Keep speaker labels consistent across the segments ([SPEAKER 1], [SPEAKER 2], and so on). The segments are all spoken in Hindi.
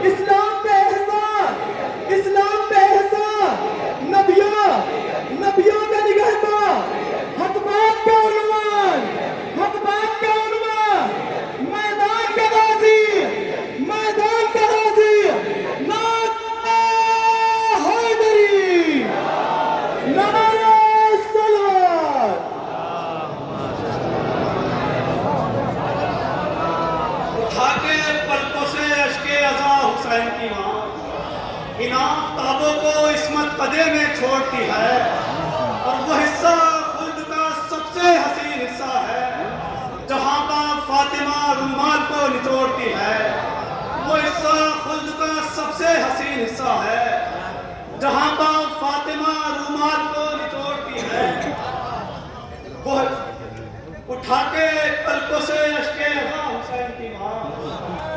[SPEAKER 1] इस्लाम पे एहसान, इस्लाम पे एहसान, नबियों का निगहबान, हक बात का उन्वान, हक बात का उन्वान, मैदान का गाजी, मैदान का गाजी, नारा हैदरी, नारा सलवार।
[SPEAKER 2] उठा के पलकों से अश्के अज़ा हुसैन की माँ इन आफ़ताबों को इस्मत कदे में छोड़ती है, और वो हिस्सा खुद का सबसे हसीन हिस्सा है जहाँ पर फातिमा रुमाल को निचोड़ती है। वो हिस्सा खुद का सबसे हसीन हिस्सा है जहाँ पर फातिमा रुमाल को निचोड़ती है। वो उठा के पलकों से अश्के अज़ा हुसैन की माँ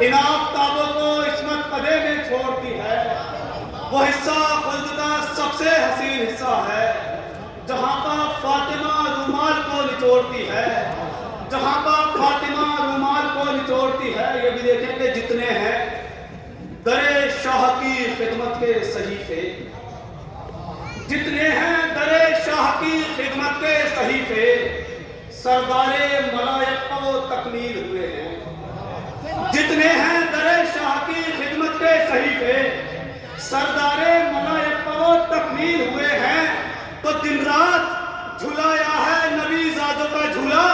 [SPEAKER 2] इन आफ़ताबों को इस्मत कदे में छोड़ती है। वो हिस्सा खुद का सबसे हसीन हिस्सा है जहाँ पर फातिमा रुमाल को निचोड़ती है, जहाँ पर फातिमा रुमाल को निचोड़ती है। ये भी देखें कि जितने हैं दरे शाह की खिदमत के सहीफे, जितने हैं दरे शाह की खिदमत के सहीफे, सरदारे मलायक को तकमील हुए हैं। जितने हैं दरे शाह की खिदमत के सहीफे, सरदारे मलायक को तकमील हुए हैं। तो दिन रात झुलाया है नबी ज़ादों का झूला,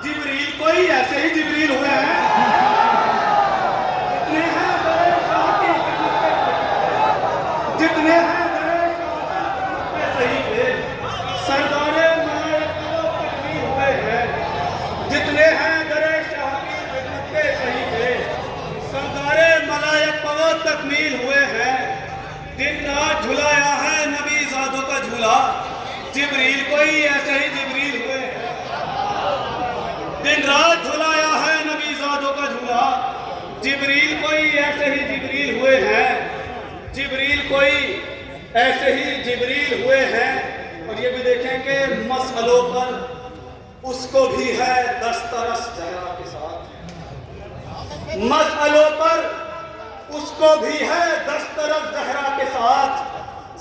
[SPEAKER 2] जिब्रील कोई ऐसे ही जिब्रील हुए हैं। जितने हैं दरे शाह की खिदमत के, जितने हैं दरे शाह के सहीफे, सरदारे मलायक को तकमील हुए हैं। जितने हैं दरे शाह की खिदमत के सहीफे, सरदारे मलायक को तकमील हुए हैं। दिन रात झुलाया है नबी ज़ादों का झूला, जिब्रील कोई ऐसे ही जिब्रील हुए हैं। दिन रात झुलाया है नबी ज़ादों का झूला, जिब्रील कोई ऐसे ही जिब्रील हुए हैं। जिब्रील कोई ऐसे ही जिब्रील हुए हैं। और ये भी देखें कि मसलों पर उसको भी है दस्तरस जहरा के साथ, मसलों पर उसको भी है दस्तरस जहरा के साथ।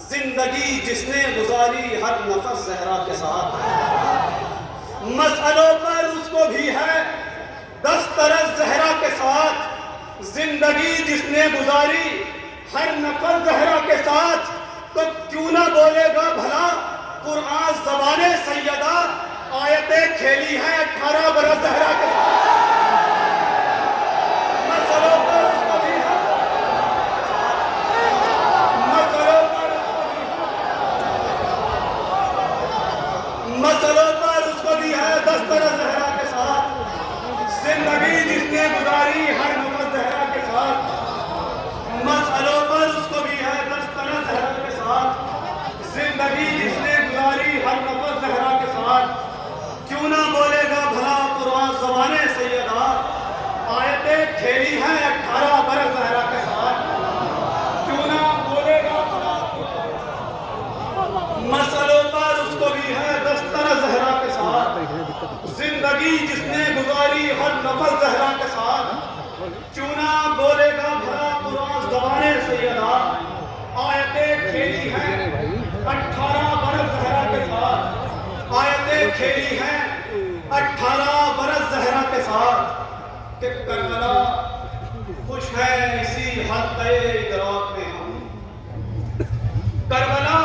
[SPEAKER 2] जिंदगी जिसने गुजारी हर नफस जहरा के साथ, मसलों पर उसको भी है दस्तरस जहरा के साथ। जिंदगी जिसने गुजारी हर नफस जहरा के साथ, तो क्यों ना बोलेगा भला कुरान ज़बाने सैयदा, आयतें खेली हैं 18 बरस जहरा के साथ। मसलों पर उसको भी है, मसलों पर उसको भी है दस्तरस ज़हरा के साथ। जिंदगी जिसने गुजारी हर नफस ज़हरा के साथ, मसलों पर उसको भी है दस्तरस ज़हरा के साथ। जिंदगी जिसने गुजारी हर नफस ज़हरा के साथ, क्यों ना बोलेगा भला कुरान ज़बाने सैयदा, आयतें खेली हैं 18 बरस ज़हरा के साथ। क्यों ना बोलेगा भला, मसलों पर उसको भी है दस्तरस ज़हरा के साथ। जिंदगी जिसने गुजारी हर नफस ज़हरा के साथ, क्यों ना बोलेगा भला कुरान ज़बाने सैयदा, आयतें खेली हैं 18 बरस ज़हरा के साथ। आयतें खेली हैं 18 बरस ज़हरा के साथ। कि करबला खुश है इसी हल्क़े इदराक में हम, करबला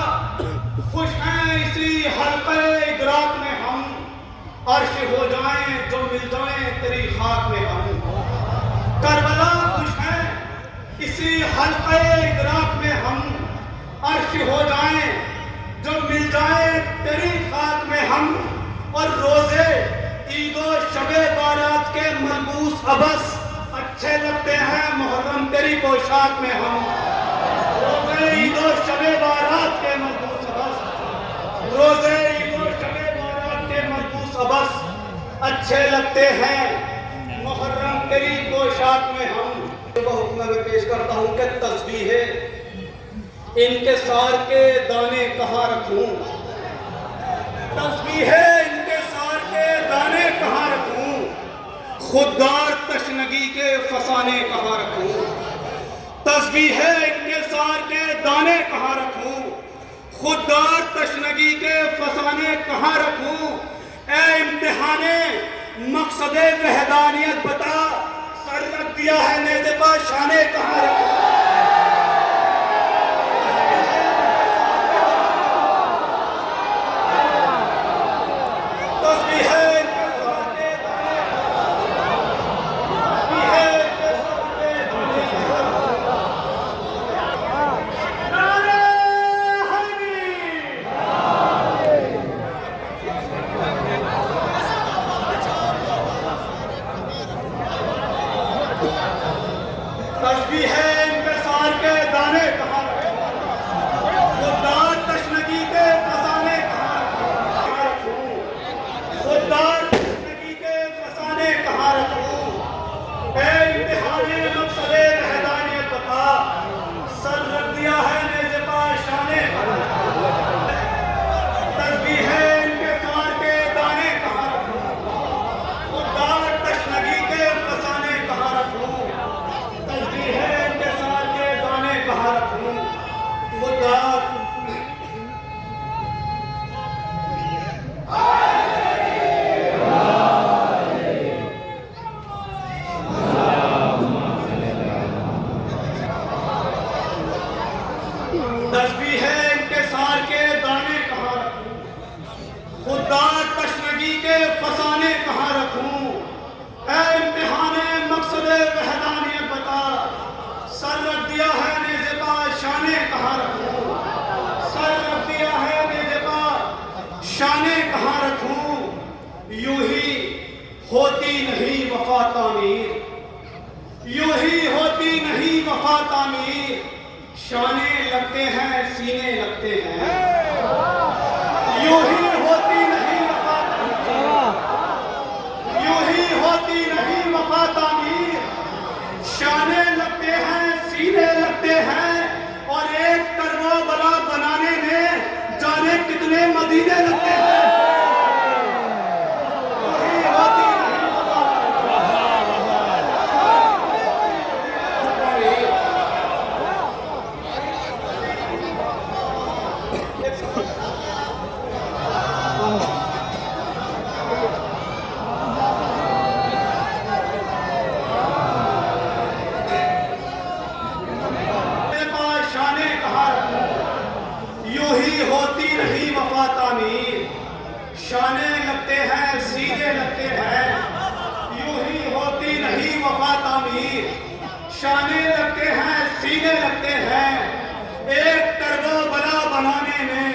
[SPEAKER 2] खुश है इसी हल्क़े इदराक में हम, अर्श हो जाएं जो मिल जाएं तेरी खाक में हम। करबला खुश है इसी हल्क़े इदराक में हम, अर्श हो जाएं जो मिल जाएं तेरी खाक में हम। और रोजे ईदो शबे बारात के मलबूस अबस अच्छे लगते हैं मुहर्रम तेरी पोशाक में हम। रोजे ईदो शबे बारात के मलबूस अबस, रोजे ईदो शबे बारात के मलबूस अबस अच्छे लगते हैं मुहर्रम तेरी पोशाक में हम। तो हुक्म में पेश करता हूँ कि तस्बीह इनके सार के दाने कहाँ रखूं, तस्बीह इनके सार के दाने कहाँ रखूं, खुददार तशनगी के फसाने कहाँ रखूं। तस्बीह इनके सार के दाने कहाँ रखूं, खुददार तशनगी के फसाने कहाँ रखूं, ए इम्तिहाने मकसदे वहदानियत बता, सर रख दिया है नेज़े पा शाने कहाँ रखूं। तस्बीह इनके सार के दाने कहाँ रखूं, खुददार तशनगी के फसाने कहाँ रखूं, खुददार तशनगी के फसाने कहाँ रखूं, ए इम्तिहाने मकसदे वहदानियत बता, सर रख दिया है नेज़े पा शाने कहाँ रखूं। तस्बीह इनके सार के दाने कहाँ रखूं, खुददार तशनगी के फसाने कहाँ रखूं, तस्बीह इनके सार के दाने कहाँ रखूं, खुददार तस्बीह इनके सार के दाने कहाँ रखूं, खुददार तशनगी के फसाने कहाँ रखूं, ए इम्तिहाने मकसदे वहदानियत बता, सर रख दिया है नेज़े पा शाने कहाँ रखूं, सर रख दिया है नेज़े पा शाने कहाँ रखूं। यूं ही होती नहीं वफा तामीर, यूं ही होती नहीं वफा तामीर, शाने लगते हैं सीने लगते हैं, यूं ही होती नहीं वफा तामीर, यूं ही होती नहीं वफा तामीर, शाने लगते हैं सीने लगते हैं, और एक करवो बला बनाने में जाने कितने मदीने लगते हैं। यूं ही होती नहीं वफा शाने कहाँ रखूं, यूं ही होती नहीं वफा तामीर, शाने लगते हैं सीने लगते हैं, यूं ही होती नहीं वफा तामीर, शाने लगते हैं सीने लगते हैं, एक करबो बला बनाने में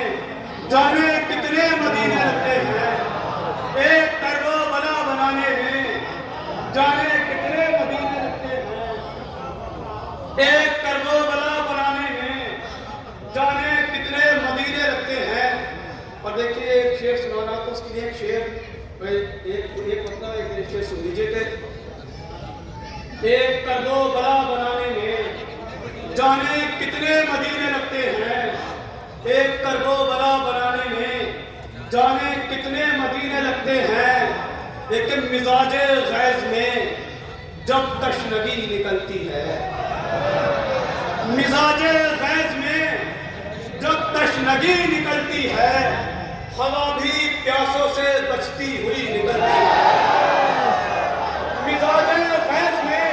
[SPEAKER 2] जाने कितने मदीने लगते हैं, एक करबो बला बनाने में जाने कितने मदीने लगते हैं, एक करबो बला बनाने में जाने कितने मदीने लगते हैं। और देखिए एक शेर सुनाना, तो उसके लिए एक शेर मतलब एक शेर सुन लीजिए कि एक करबो बला बनाने में जाने कितने मदीने लगते हैं, एक करबो बला बनाने में जाने कितने मदीने लगते हैं, लेकिन मिजाजे गैज़ में जब तशनगी निकलती है, मिजाजे गैज़ में जब तशनगी निकलती है, हवा भी प्यासों से बचती हुई निकलती है। मिजाजे गैज़ में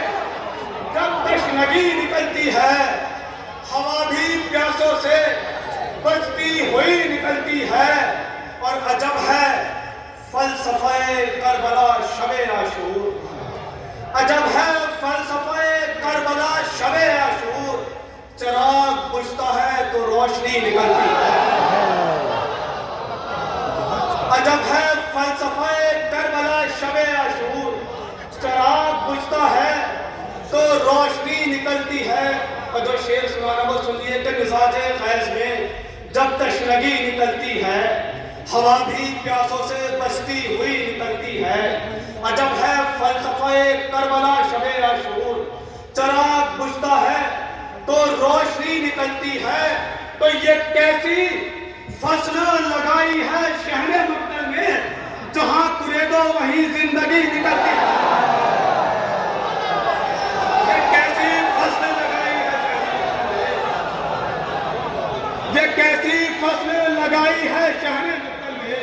[SPEAKER 2] जब तशनगी निकलती है, हवा भी प्यासों से बचती हुई निकलती है, और अजब है फलसफे करबला शबे आशूर, अजब है फलसफे करबला शबे आशूर, चिराग बुझता है तो रोशनी निकलती है। अजब है फलसफे करबला शबे आशूर, चिराग बुझता है तो रोशनी निकलती है। और जो शेर सुनाना वो सुनिए कि मिजाजे गैज़ में जब तशनगी निकलती है, हवा भी प्यासों से बचती हुई निकलती है। अजब है फलसफे करबला शबे आशूर, चिराग बुझता है तो रोशनी निकलती है। तो ये कैसी फसल लगाई है शहरे मक्तल में, जहां कुरेदो वहीं जिंदगी निकलती है। ये कैसी फसल लगाई है ये कैसी फसल लगाई है शहने मक्तल में,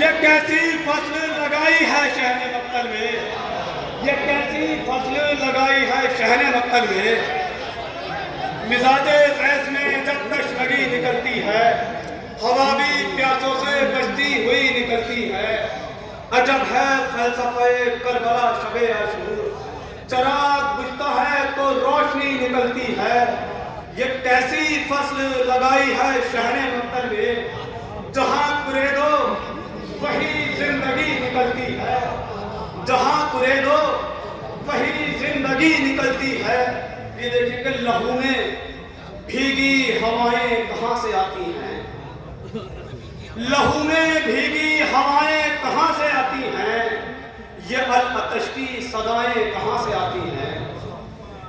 [SPEAKER 2] ये कैसी फसल लगाई है शहने मक्तल में, ये कैसी फसल लगाई है शहने मक्तल में। मिजाजे गैस में जब तशनगी निकलती है, हवा भी प्यासों से बचती हुई निकलती है। अजब है फलसफे करबला शबे आशूर, चराग बुझता है तो रोशनी निकलती है। ये कैसी फसल लगाई है शहने मक्तल में, जहां कुरेदो वही जिंदगी निकलती है, जहां कुरेदो वही जिंदगी निकलती है। ये देखिए कि लहू में भीगी हवाएं कहां से आती हैं, लहू में भीगी हवाएं कहां से आती हैं, ये अल-अतश की सदाएं कहां से आती हैं।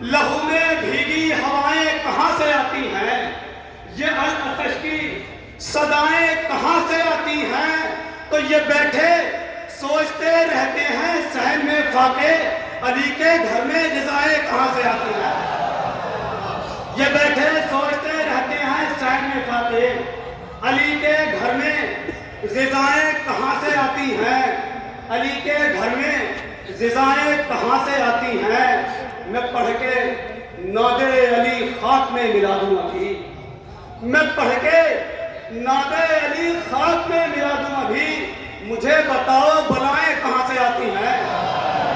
[SPEAKER 2] लहू में भीगी हवाएं कहां से आती हैं, ये अल-अतश की सदाएं कहां से आती हैं। तो ये बैठे सोचते रहते हैं सहन में फाके, अली के घर में ग़िज़ाएं कहां से आती हैं। ये बैठे सोचते रहते हैं सहन में फाके, अली के घर में ग़िज़ाएं कहां से आती हैं, अली के घर में ग़िज़ाएं कहां से आती हैं। मैं पढ़ के नादे अली खाक में मिला दूं अभी, मैं पढ़ के नादे अली खाक में मिला दूं अभी, मुझे बताओ बलाएं कहां से आती हैं।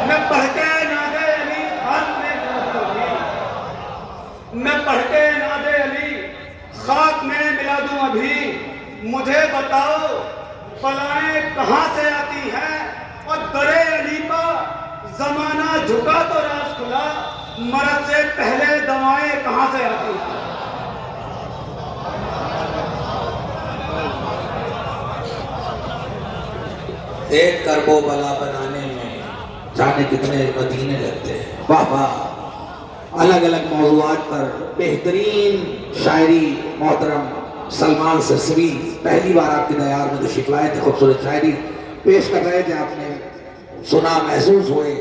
[SPEAKER 2] मैं पढ़ के नादे अली खाक में मिला दूं अभी, मैं पढ़ के नादे अली खाक में मिला दूं अभी, मुझे बताओ बलाएं कहां से आती हैं। और दरे अली का जमाना झुका तो राज खुला, मरद से पहले दवाएं कहां से आती हैं।
[SPEAKER 3] एक करबो बला बनाने में जाने कितने मदीने लगते हैं। वाह वाह, अलग अलग मौज़ूआत पर बेहतरीन शायरी मोहतरम सलमान सरसवी पहली बार आपके दयार में तशरीफ़ लाए थे, खूबसूरत शायरी पेश कर रहे थे। आपने सुना, महसूस हुए